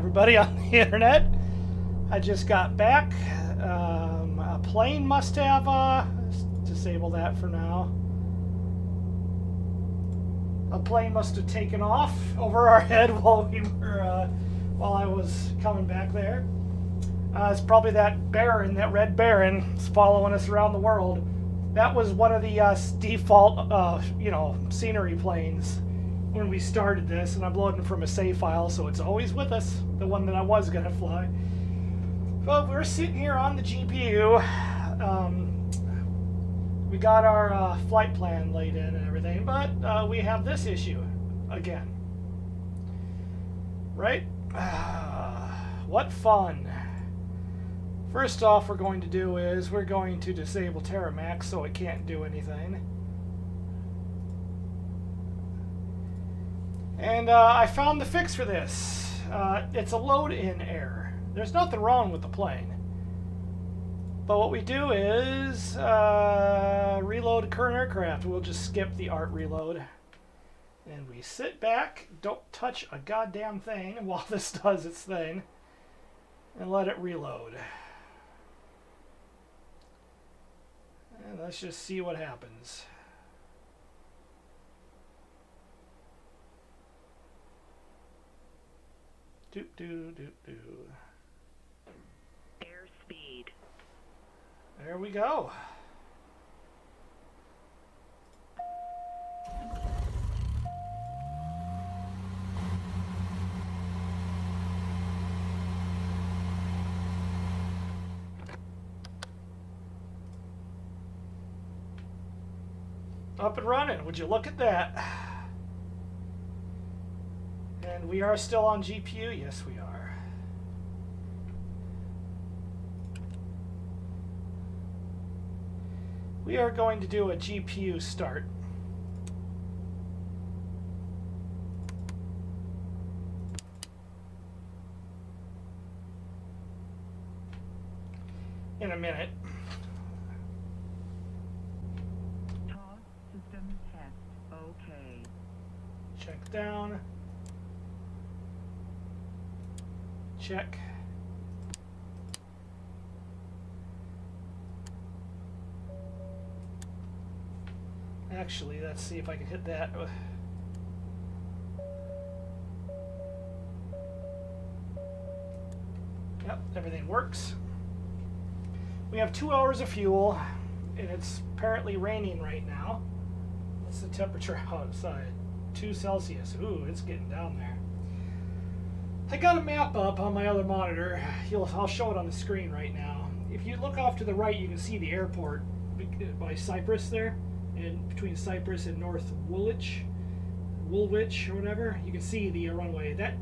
everybody on the internet. I just got back. A plane must have disable that for now. A plane must have taken off over our head while I was coming back there. It's probably that Baron, that red Baron, is following us around the world. That was one of the default, scenery planes when we started this, and I'm loading from a save file, so it's always with us, the one that I was going to fly. But we're sitting here on the GPU. We got our flight plan laid in and everything, but we have this issue again. Right? What fun. First off, we're going to do is we're going to disable Terramax so it can't do anything. And I found the fix for this. It's a load-in error. There's nothing wrong with the plane. But what we do is reload current aircraft. We'll just skip the ART reload. And we sit back, don't touch a goddamn thing while this does its thing, and let it reload. And let's just see what happens. Doop doo doop doo. Airspeed. There we go. Up and running. Would you look at that? And we are still on GPU. Yes, we are. We are going to do a GPU start. In a minute. TOS system test. Okay. Check down. Check. Actually, let's see if I can hit that. Yep, everything works. We have 2 hours of fuel, and it's apparently raining right now. What's the temperature outside? 2 Celsius. Ooh, it's getting down there. I got a map up on my other monitor. I'll show it on the screen right now. If you look off to the right, you can see the airport by Cyprus there, and between Cyprus and North Woolwich, or whatever. You can see the runway. That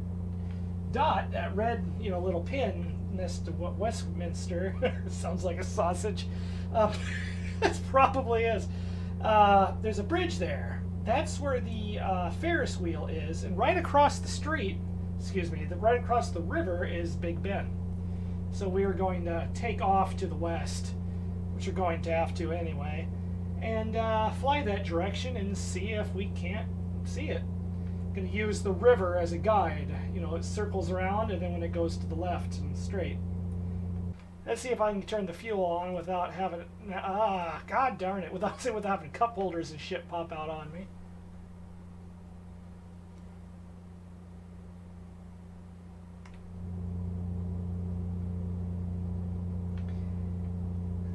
dot, that red, little pin next to Westminster, sounds like a sausage. It probably is. There's a bridge there. That's where the Ferris wheel is, and right across the street. Right across the river is Big Ben. So we are going to take off to the west, which we're going to have to anyway, and fly that direction and see if we can't see it. I'm going to use the river as a guide. It circles around, and then when it goes to the left and straight. Let's see if I can turn the fuel on without having it. God darn it! Without having cup holders and shit pop out on me.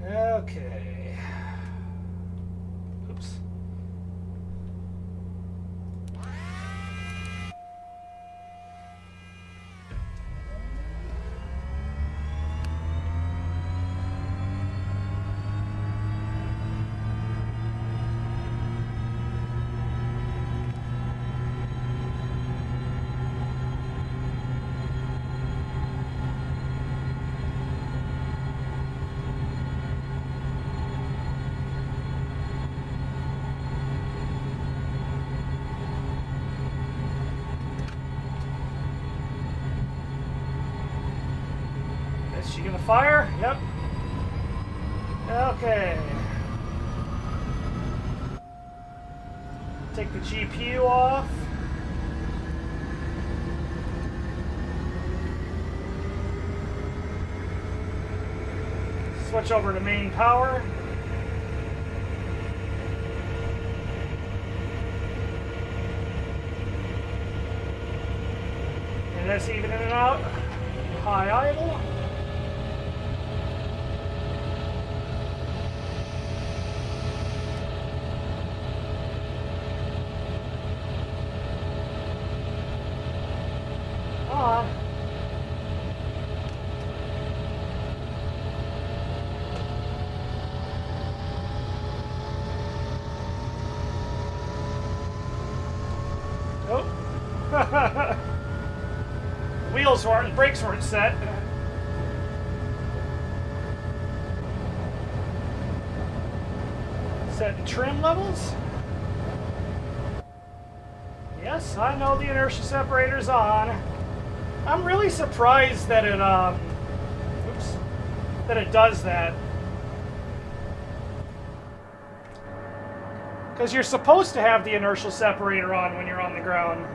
Okay. Oops. Is she gonna fire? Yep. Okay. Take the GPU off. Switch over to main power. And that's even in and out. High idle. On. Oh. Wheels weren't, brakes weren't set. Set trim levels. Yes, I know the inertia separator's on. I'm really surprised that it that it does that. Because you're supposed to have the inertial separator on when you're on the ground.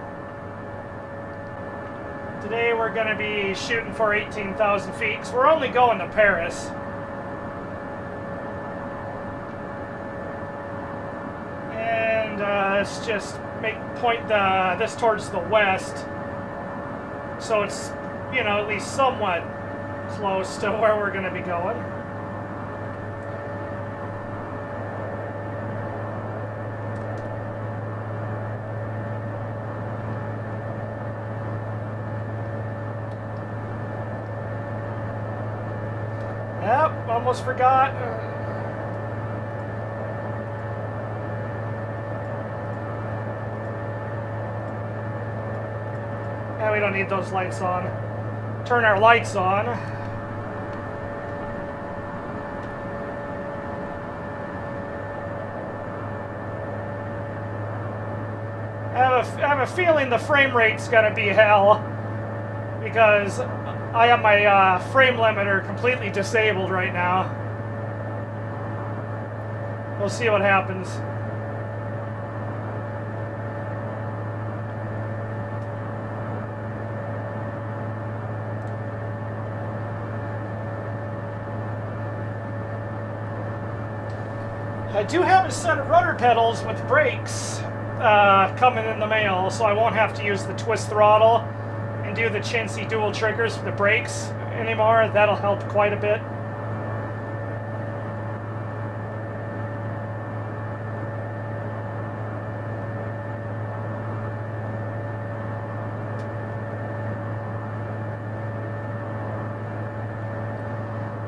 Today we're going to be shooting for 18,000 feet because we're only going to Paris. And let's just point this towards the west. So it's, you know, at least somewhat close to where we're going to be going. Yep, almost forgot. Yeah, we don't need those lights on. Turn our lights on. I have a feeling the frame rate's gonna be hell because I have my frame limiter completely disabled right now. We'll see what happens. I do have a set of rudder pedals with brakes coming in the mail, so I won't have to use the twist throttle and do the chintzy dual triggers for the brakes anymore. That'll help quite a bit.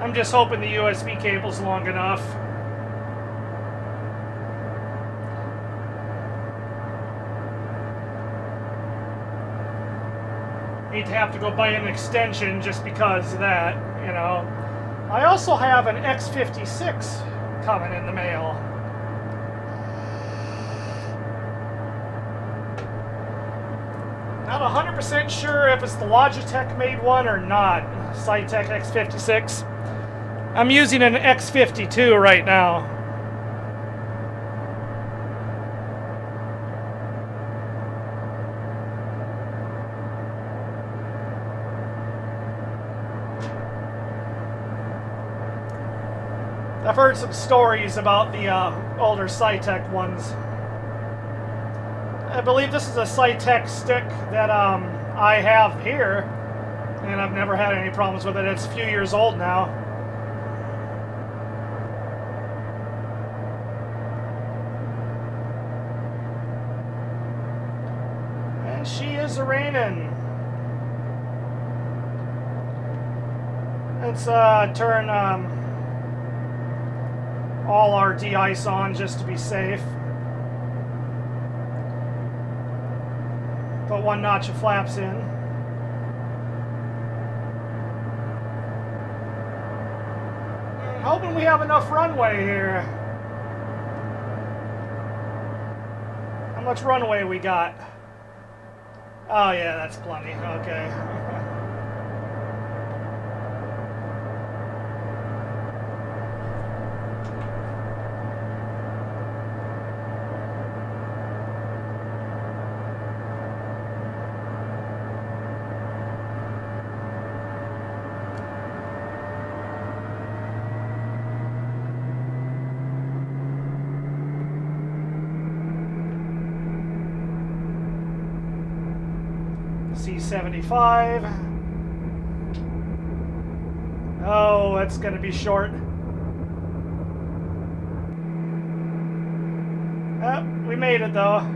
I'm just hoping the USB cable's long enough. Need to have to go buy an extension just because of that, you know. I also have an X56 coming in the mail. Not 100% sure if it's the Logitech made one or not. Cytec X56. I'm using an X52 right now. I've heard some stories about the older Cytec ones. I believe this is a Cytec stick that I have here, and I've never had any problems with it. It's a few years old now. And she is a-raining. Let's turn all our de-ice on just to be safe. Put one notch of flaps in. I'm hoping we have enough runway here. How much runway we got? Oh yeah, that's plenty. Okay. EGLC-75. Oh, that's going to be short. Oh, we made it though.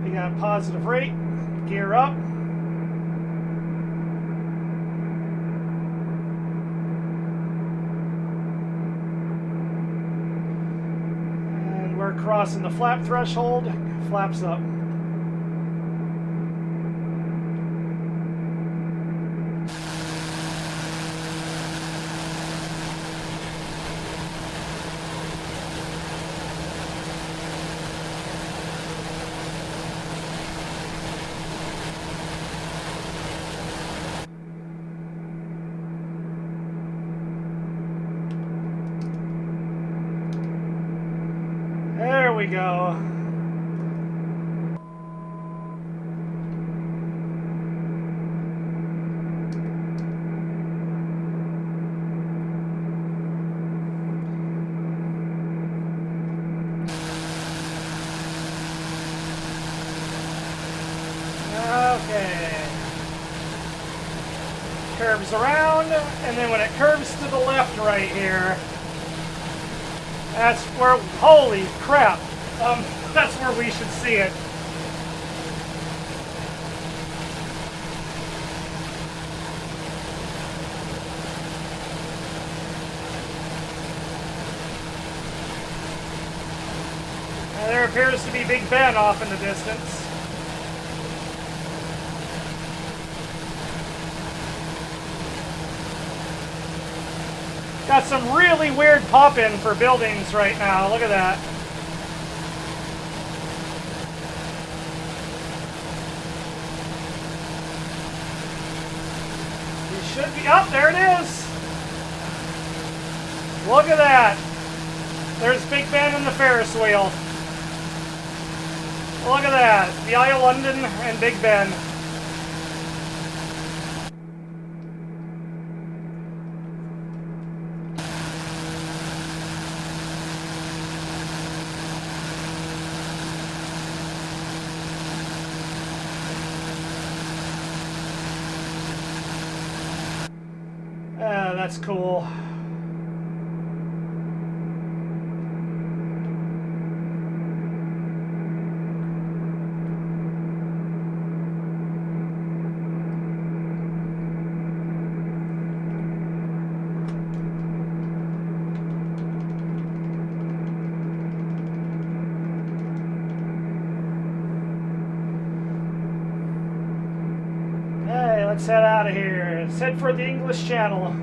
We got positive rate. Gear up. And we're crossing the flap threshold. Flaps up. There we go. Okay. Curves around, and then when it curves to the left right here, that's where, holy crap, that's where we should see it. And there appears to be Big Ben off in the distance. Got some really weird pop-in for buildings right now. Look at that. You should be up. There it is. Look at that. There's Big Ben and the Ferris wheel. Look at that. The Eye of London and Big Ben. That's cool. Hey, let's head out of here. Let's head for the English Channel.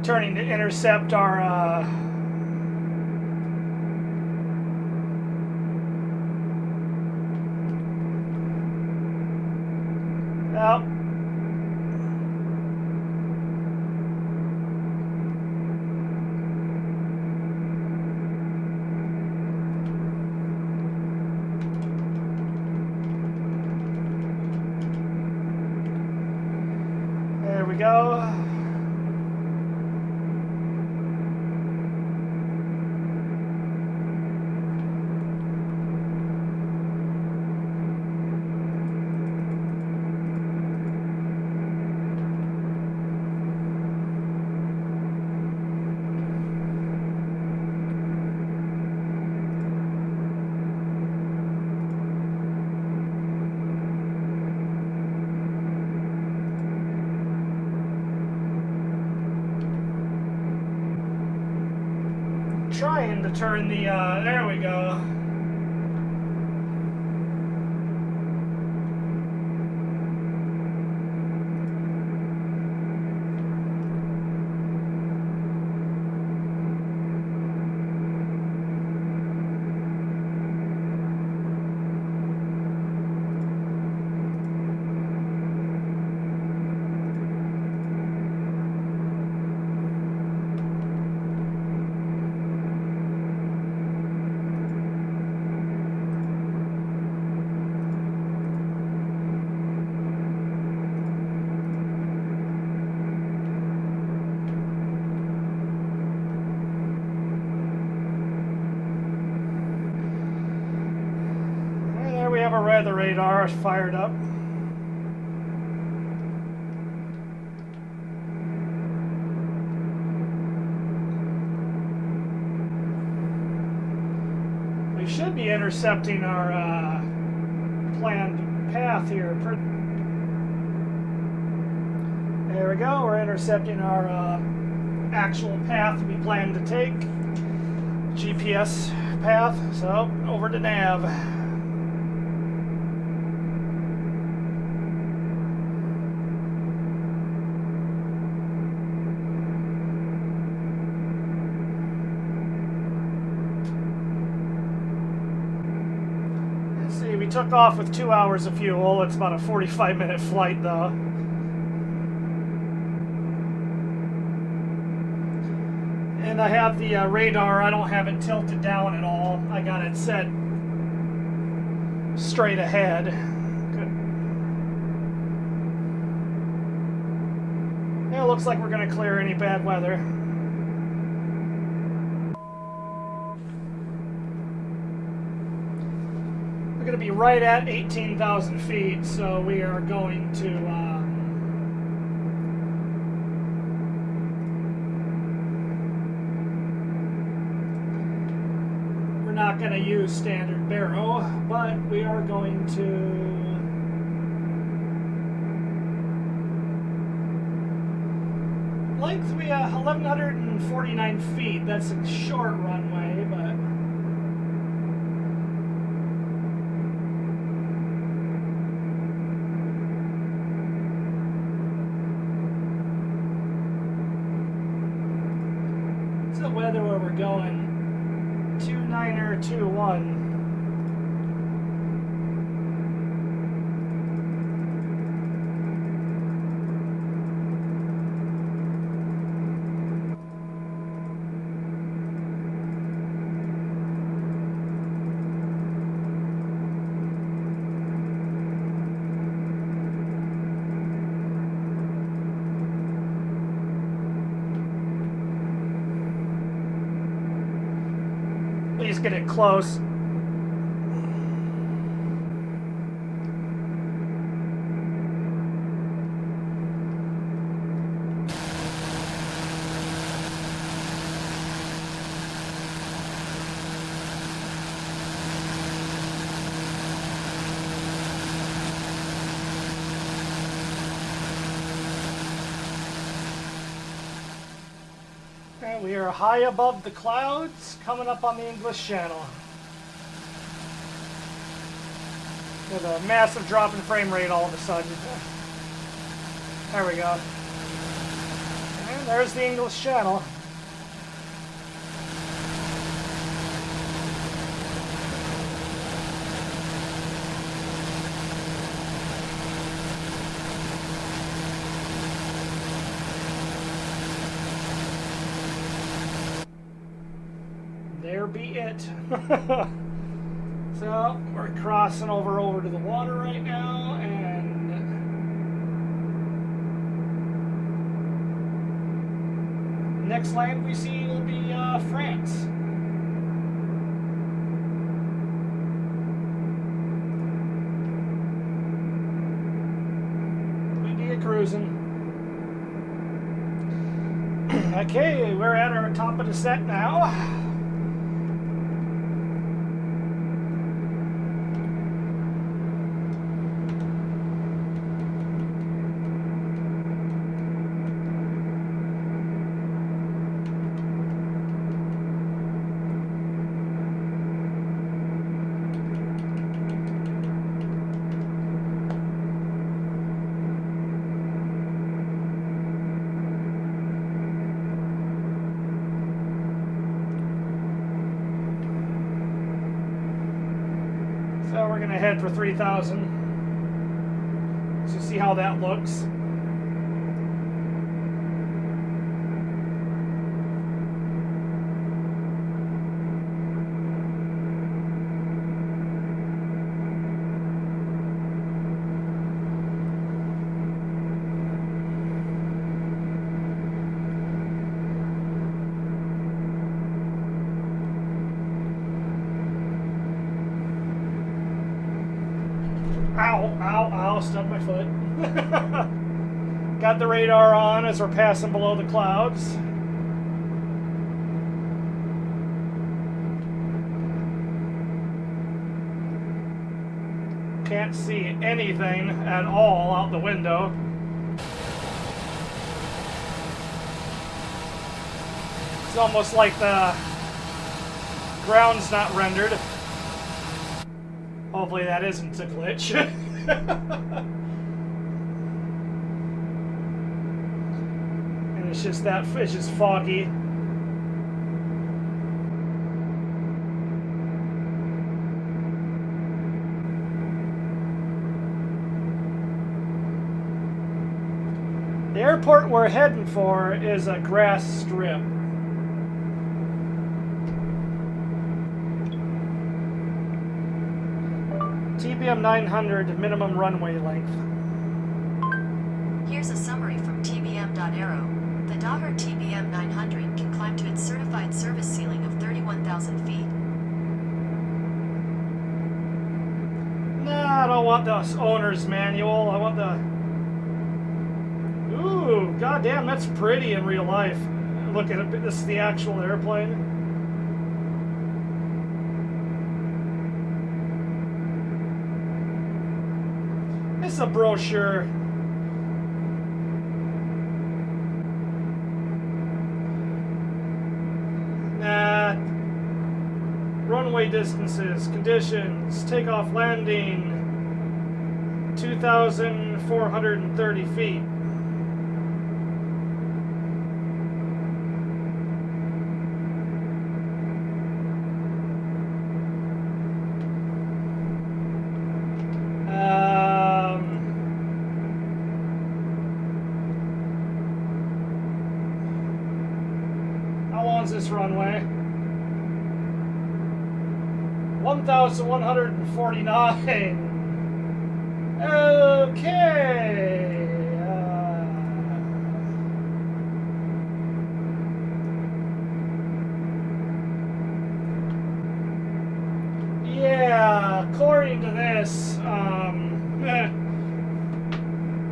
Turning to intercept our well, there we go. Trying to turn the, there we go. weather radar fired up. We should be intercepting our planned path here. There we go. We're intercepting our actual path we plan to take. GPS path. So over to nav. See, we took off with 2 hours of fuel. It's about a 45-minute flight, though. And I have the radar. I don't have it tilted down at all. I got it set straight ahead. Good. Yeah, it looks like we're going to clear any bad weather. We're going to be right at 18,000 feet, so we are going to... not going to use standard barrow, but we are going to length. We have 1,149 feet. That's a short runway, but it's the weather where we're going. 2921. Please get it close. Okay, we are high above the clouds, coming up on the English Channel. With a massive drop in frame rate all of a sudden. There we go. And there's the English Channel. There be it. So we're crossing over to the water right now, and next land we see will be France. We be cruising. Okay, we're at our top of the set now. So we're going to head for 3,000. So see how that looks. Ow, ow, stubbed my foot. Got the radar on as we're passing below the clouds. Can't see anything at all out the window. It's almost like the ground's not rendered. Hopefully that isn't a glitch. And it's just foggy. The airport we're heading for is a grass strip. TBM 900 minimum runway length. Here's a summary from TBM.aero. The Docker TBM 900 can climb to its certified service ceiling of 31,000 feet. Nah, I don't want the owner's manual. I want the... Ooh, goddamn, that's pretty in real life. Look at it. This is the actual airplane. It's a brochure. Nah. Runway distances, conditions, takeoff, landing, 2,430 feet. This runway 1,149. Okay. Yeah, according to this,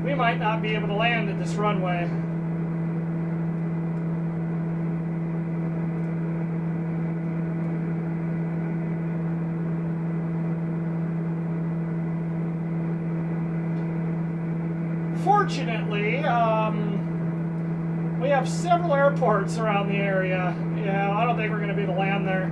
we might not be able to land at this runway. Fortunately, we have several airports around the area. Yeah, I don't think we're going to be able to land there.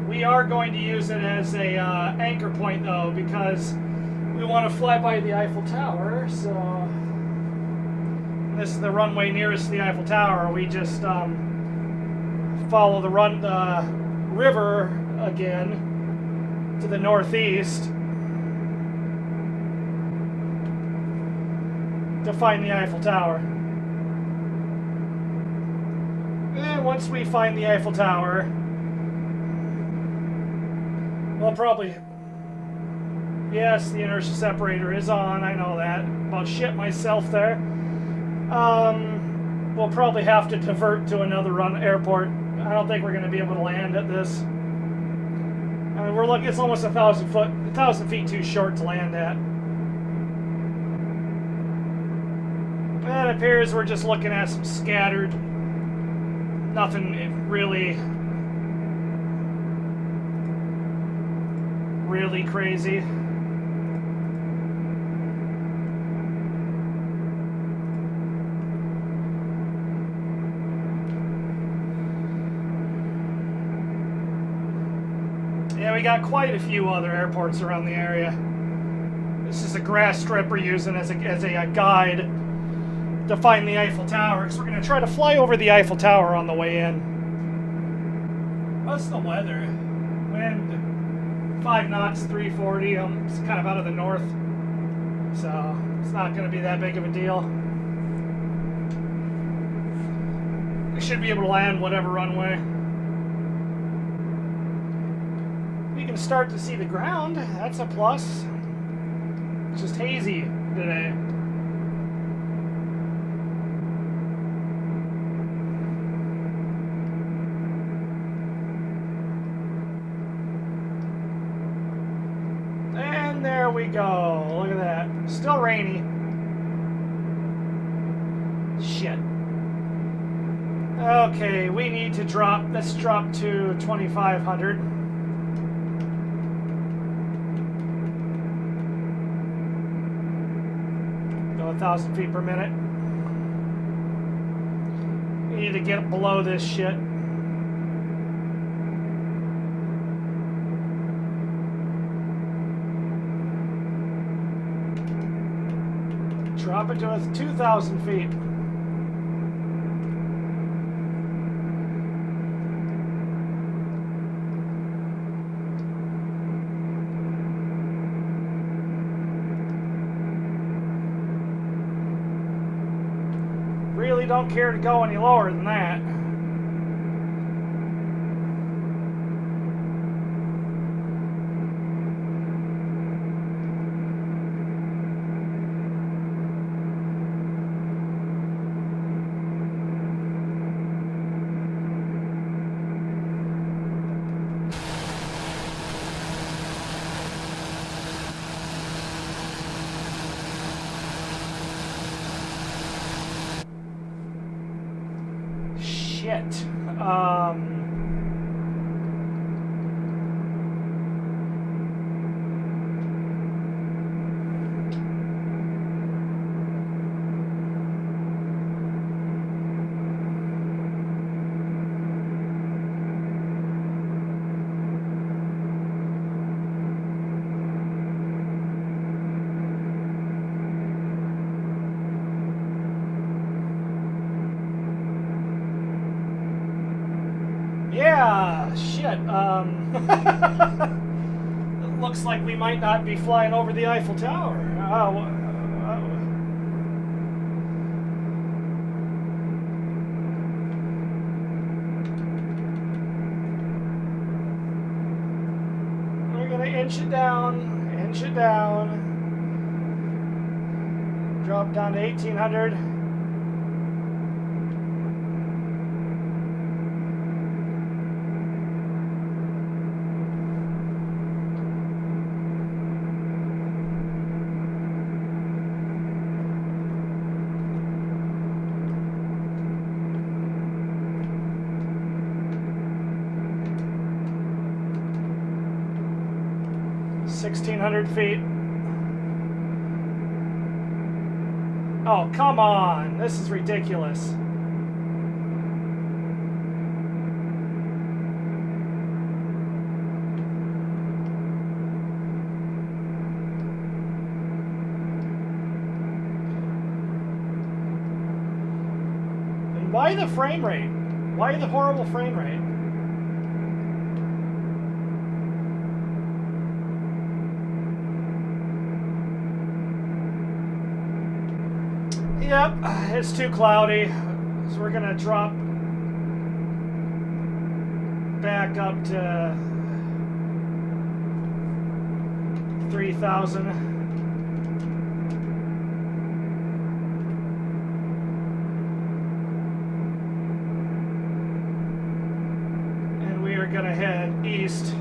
We are going to use it as a anchor point, though, because we want to fly by the Eiffel Tower, so... This is the runway nearest to the Eiffel Tower. We just follow the river again to the northeast to find the Eiffel Tower. And once we find the Eiffel Tower, we'll probably... Yes, the inertia separator is on. I know that. About shit myself there. We'll probably have to divert to another airport. I don't think we're going to be able to land at this. I mean, we're looking, it's almost 1,000 feet too short to land at. And it appears we're just looking at some scattered, nothing really crazy. Yeah, we got quite a few other airports around the area. This is a grass strip we're using as a guide to find the Eiffel Tower, because we're going to try to fly over the Eiffel Tower on the way in. What's the weather? Wind 5 knots, 340. It's kind of out of the north, so it's not going to be that big of a deal. We should be able to land whatever runway. We can start to see the ground. That's a plus. It's just hazy today. we go. Look at that. Still rainy. Shit. Okay, we need to drop. Let's drop to 2,500. Go 1,000 feet per minute. We need to get below this shit. Drop it to 2,000 feet. Really don't care to go any lower than that. Shit. Yeah, shit. It looks like we might not be flying over the Eiffel Tower. We're gonna inch it down, inch it down. Drop down to 1,800. $1,600 feet. Oh, come on. This is ridiculous. And why the frame rate? Why the horrible frame rate? Yep, it's too cloudy, so we're gonna drop back up to 3,000. And we are gonna head east.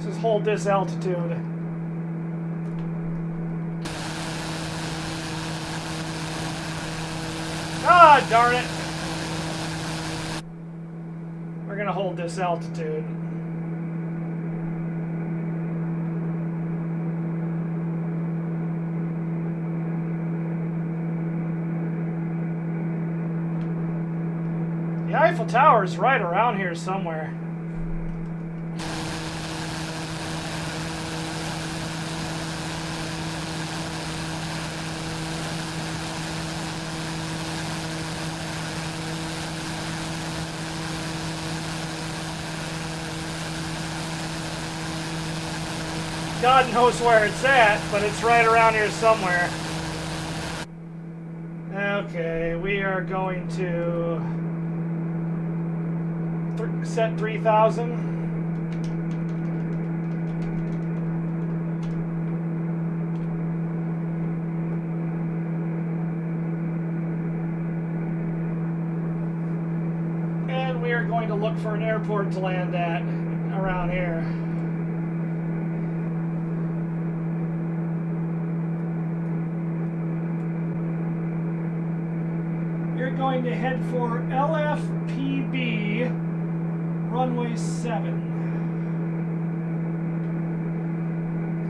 Just hold this altitude. Ah, darn it. We're gonna hold this altitude. The Eiffel Tower is right around here somewhere. God knows where it's at, but it's right around here somewhere. Okay, we are going to set 3,000. when we are going to look for an airport to land at around here. You're going to head for LFPB, runway 7.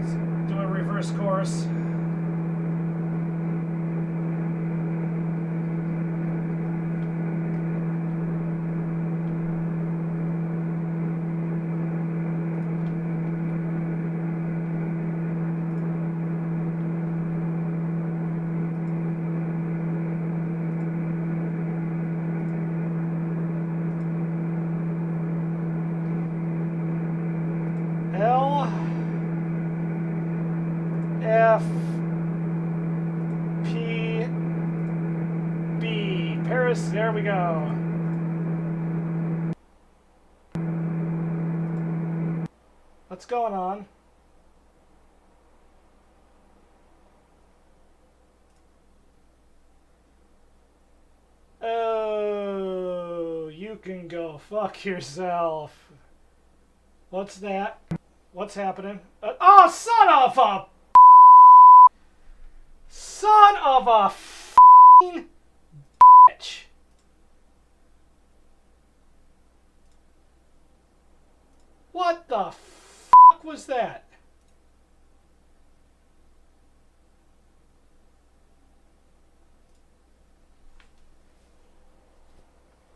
Let's do a reverse course. LFPB. Paris, there we go. What's going on? Oh, you can go fuck yourself. What's that? What's happening? Oh, son of a f***ing bitch. What the fuck was that?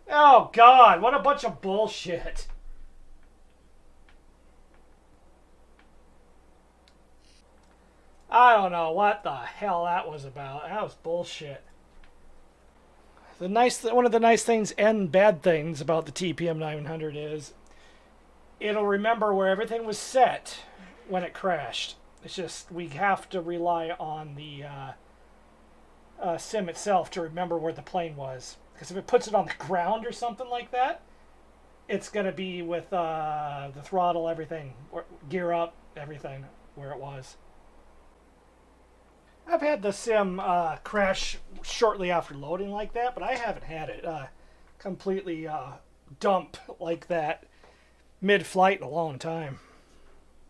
Oh God, what a bunch of bullshit. I don't know what the hell that was about. That was bullshit. One of the nice things and bad things about the TBM 900 is it'll remember where everything was set when it crashed. It's just we have to rely on the sim itself to remember where the plane was. Because if it puts it on the ground or something like that, it's going to be with the throttle, everything, or gear up, everything, where it was. I've had the sim crash shortly after loading like that, but I haven't had it completely dump like that mid-flight in a long time.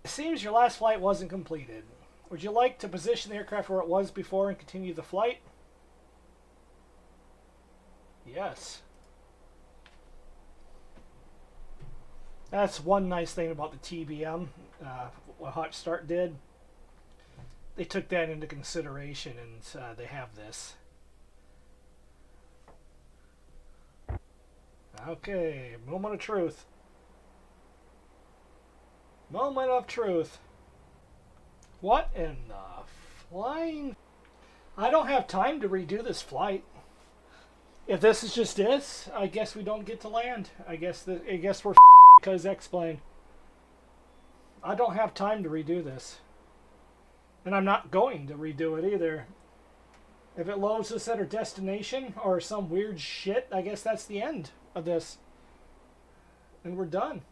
It seems your last flight wasn't completed. Would you like to position the aircraft where it was before and continue the flight? Yes. That's one nice thing about the TBM, what Hot Start did. They took that into consideration, and they have this. Okay, moment of truth. Moment of truth. What in the flying... I don't have time to redo this flight. If this is just this, I guess we don't get to land. I guess we're because explain. I don't have time to redo this. And I'm not going to redo it either. If it loads us at our destination or some weird shit, I guess that's the end of this. And we're done.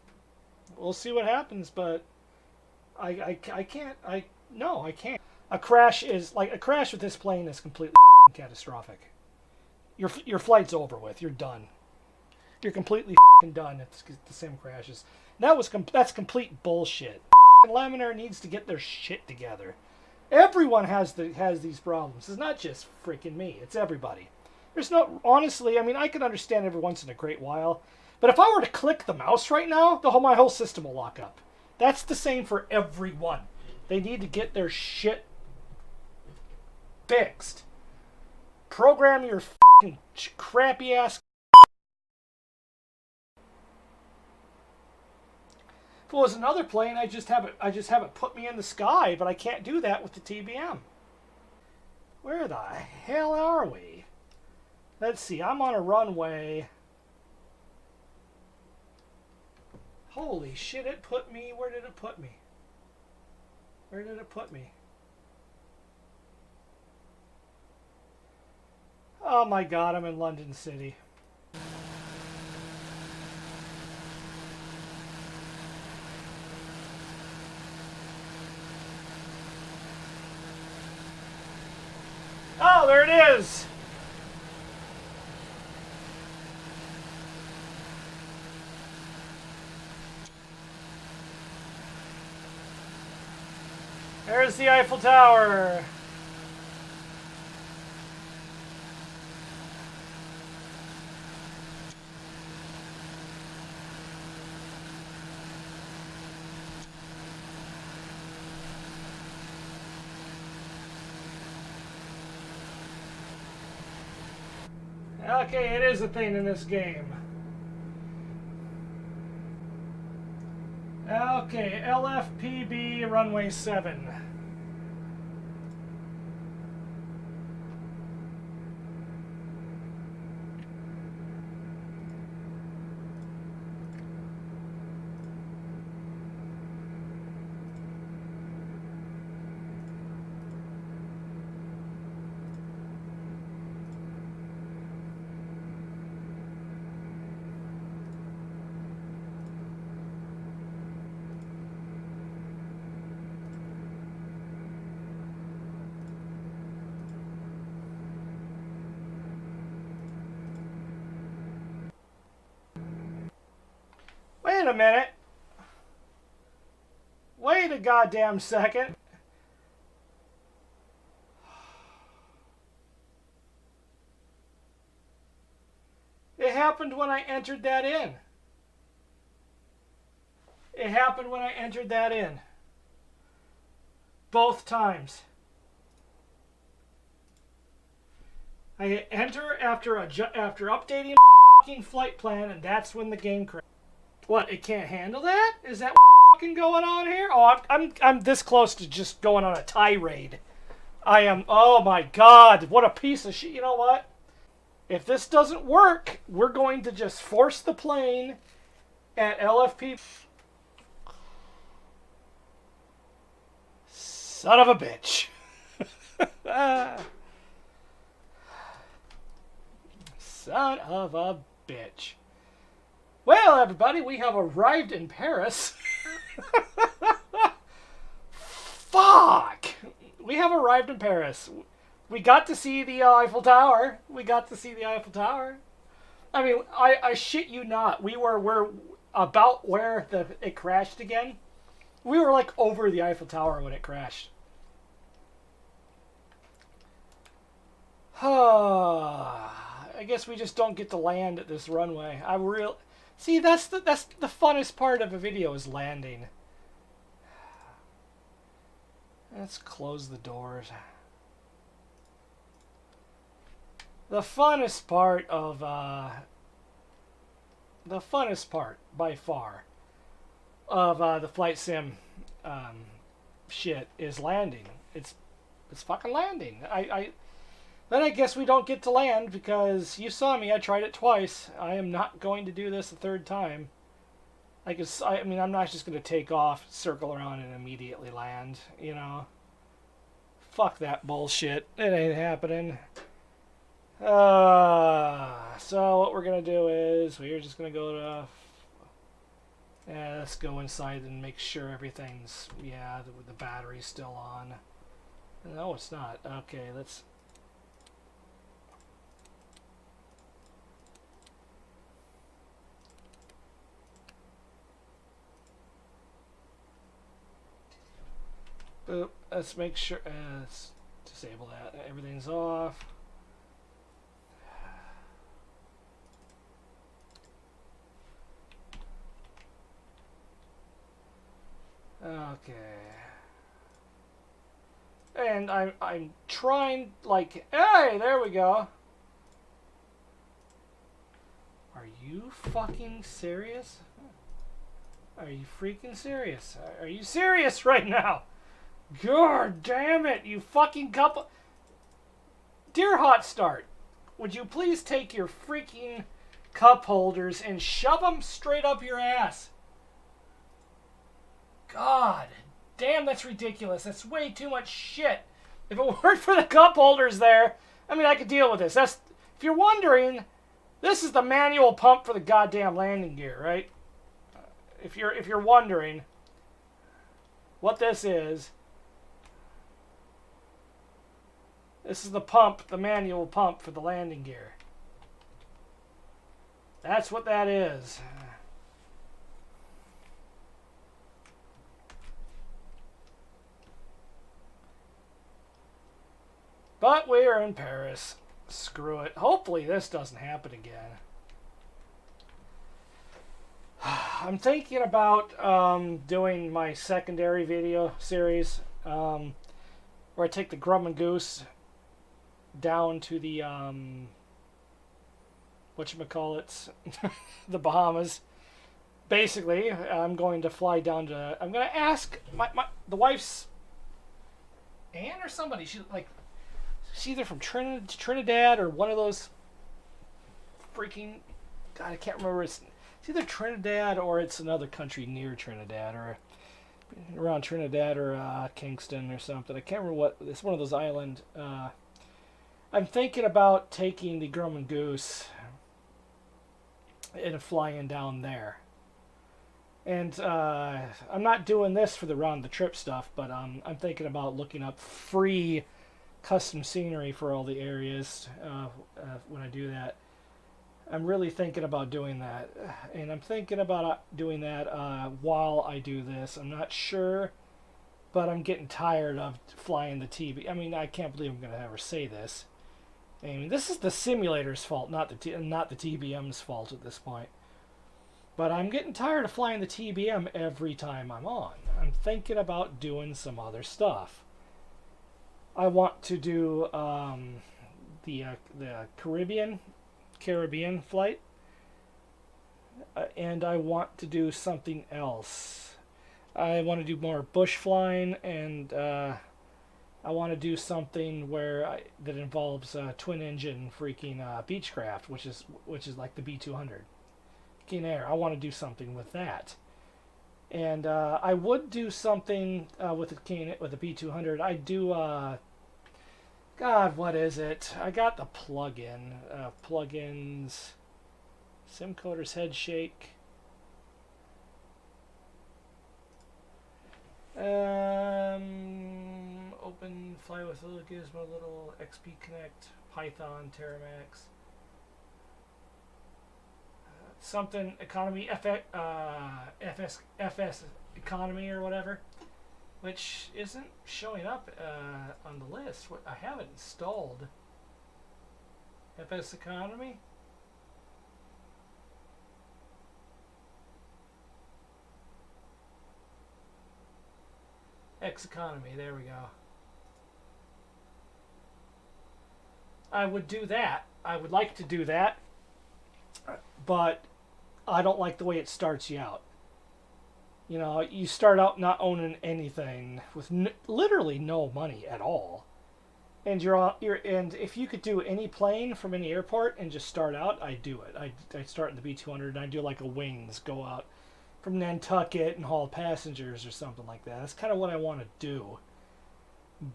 We'll see what happens, but I can't. No, I can't. A crash with this plane is completely catastrophic. Your flight's over with. You're done. You're completely done if the sim crashes. That's complete bullshit. Laminar needs to get their shit together. Everyone has these problems. It's not just freaking me. It's everybody. There's no... Honestly, I mean, I can understand every once in a great while. But if I were to click the mouse right now, my whole system will lock up. That's the same for everyone. They need to get their shit fixed. Program your fucking crappy ass... If it was another plane, I just have it put me in the sky, but I can't do that with the TBM. Where the hell are we? Let's see, I'm on a runway. Holy shit, it put me, where did it put me? Where did it put me? Oh my God, I'm in London City. Oh, there it is! There's the Eiffel Tower. Okay, it is a thing in this game. Okay, LFPB runway 7. Wait a minute. Wait a goddamn second. It happened when I entered that in. It happened when I entered that in. Both times. I hit enter after updating fucking flight plan, and that's when the game crashed. What? It can't handle that? Is that fucking going on here? Oh, I'm this close to just going on a tirade. I am. Oh my god! What a piece of shit. You know what? If this doesn't work, we're going to just force the plane at LFP. Son of a bitch. Son of a bitch. Well, everybody, we have arrived in Paris. Fuck! We have arrived in Paris. We got to see the Eiffel Tower. I mean, I shit you not. We're about where it crashed again. We were like over the Eiffel Tower when it crashed. I guess we just don't get to land at this runway. See, that's the funnest part of a video is landing. Let's close the doors. The funnest part by far of the flight sim shit is landing. It's fucking landing. Then I guess we don't get to land because you saw me. I tried it twice. I am not going to do this a third time. I mean, I'm not just going to take off, circle around, and immediately land, you know. Fuck that bullshit. It ain't happening. So what we're going to do is we're just going to go to... let's go inside and make sure everything's... Yeah, the battery's still on. No, it's not. Okay, let's... Boop. Let's make sure. Let's disable that. Everything's off. Okay. And I'm trying like, hey, there we go. Are you fucking serious? Are you freaking serious? Are you serious right now? God damn it, you fucking couple. Dear Hot Start, would you please take your freaking cup holders and shove them straight up your ass? God damn, that's ridiculous. That's way too much shit. If it weren't for the cup holders there, I mean, I could deal with this. If you're wondering, this is the manual pump for the goddamn landing gear, right? If you're wondering what this is the pump, the manual pump for the landing gear. That's what that is. But we are in Paris. Screw it. Hopefully this doesn't happen again. I'm thinking about doing my secondary video series where I take the Grum and Goose down to the whatchamacallits, the Bahamas. Basically, I'm going to fly down to. I'm going to ask the wife's aunt or somebody. She's either from Trinidad or one of those freaking. God, I can't remember. It's either Trinidad or it's another country near Trinidad or around Trinidad or Kingston or something. I can't remember what. It's one of those island. I'm thinking about taking the Grum and Goose and flying down there. And I'm not doing this for the round the trip stuff, but I'm thinking about looking up free custom scenery for all the areas when I do that. I'm really thinking about doing that, and I'm thinking about doing that while I do this. I'm not sure, but I'm getting tired of flying the TB. I mean, I can't believe I'm going to ever say this. I mean, this is the simulator's fault, not the TBM's fault at this point. But I'm getting tired of flying the TBM every time I'm on. I'm thinking about doing some other stuff. I want to do the Caribbean flight, and I want to do something else. I want to do more bush flying, and I want to do something that involves twin engine freaking Beechcraft, which is like the B200. King Air. I want to do something with that, and I would do something with the B200. I do. God, what is it? I got the plugins, SimCoder's Head Shake. Open Fly with Little Gizmo, Little XP Connect, Python, Terramax. Something economy, FS economy or whatever, which isn't showing up on the list. I have it installed. FS economy. X economy. There we go. I would do that. I would like to do that, but I don't like the way it starts you out. You know, you start out not owning anything with literally no money at all, and and if you could do any plane from any airport and just start out, I'd do it. I'd start in the B200 and I'd do like a Wings, go out from Nantucket and haul passengers or something like that. That's kind of what I want to do.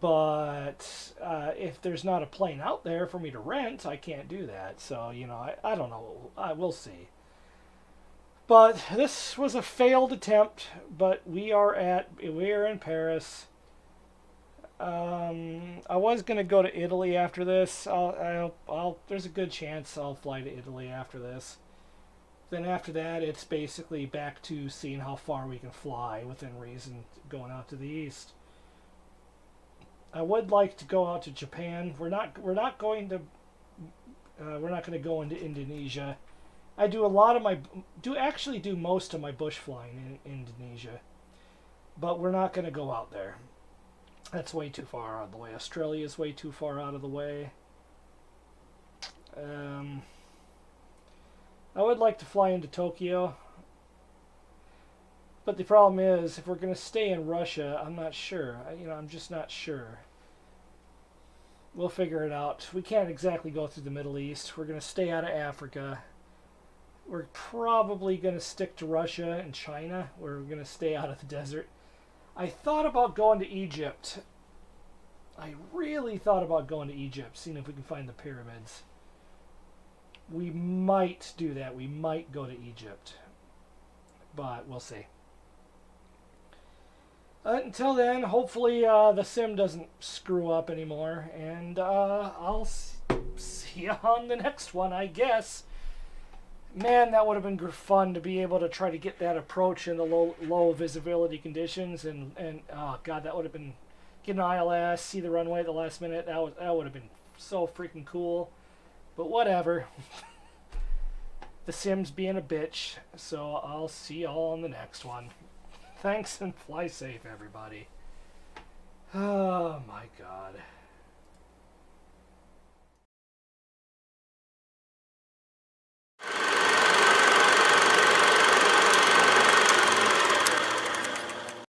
But if there's not a plane out there for me to rent, I can't do that. So, you know, I don't know. We'll see. But this was a failed attempt, but we are in Paris. I was going to go to Italy after this. There's a good chance I'll fly to Italy after this. Then after that, it's basically back to seeing how far we can fly within reason, going out to the east. I would like to go out to Japan. We're not going to go into Indonesia. I do most of my bush flying in Indonesia, but we're not going to go out there. That's way too far out of the way. Australia is way too far out of the way. I would like to fly into Tokyo, but the problem is, if we're going to stay in Russia, I'm not sure. I'm just not sure. We'll figure it out. We can't exactly go through the Middle East. We're going to stay out of Africa. We're probably going to stick to Russia and China. We're going to stay out of the desert. I thought about going to Egypt. I really thought about going to Egypt, seeing if we can find the pyramids. We might do that. We might go to Egypt. But we'll see. Until then, hopefully the sim doesn't screw up anymore. And I'll see you on the next one, I guess. Man, that would have been fun to be able to try to get that approach in the low visibility conditions. And oh, God, that would have been get an ILS, see the runway at the last minute. That would have been so freaking cool. But whatever. The sim's being a bitch, so I'll see y'all on the next one. Thanks and fly safe, everybody. Oh my god.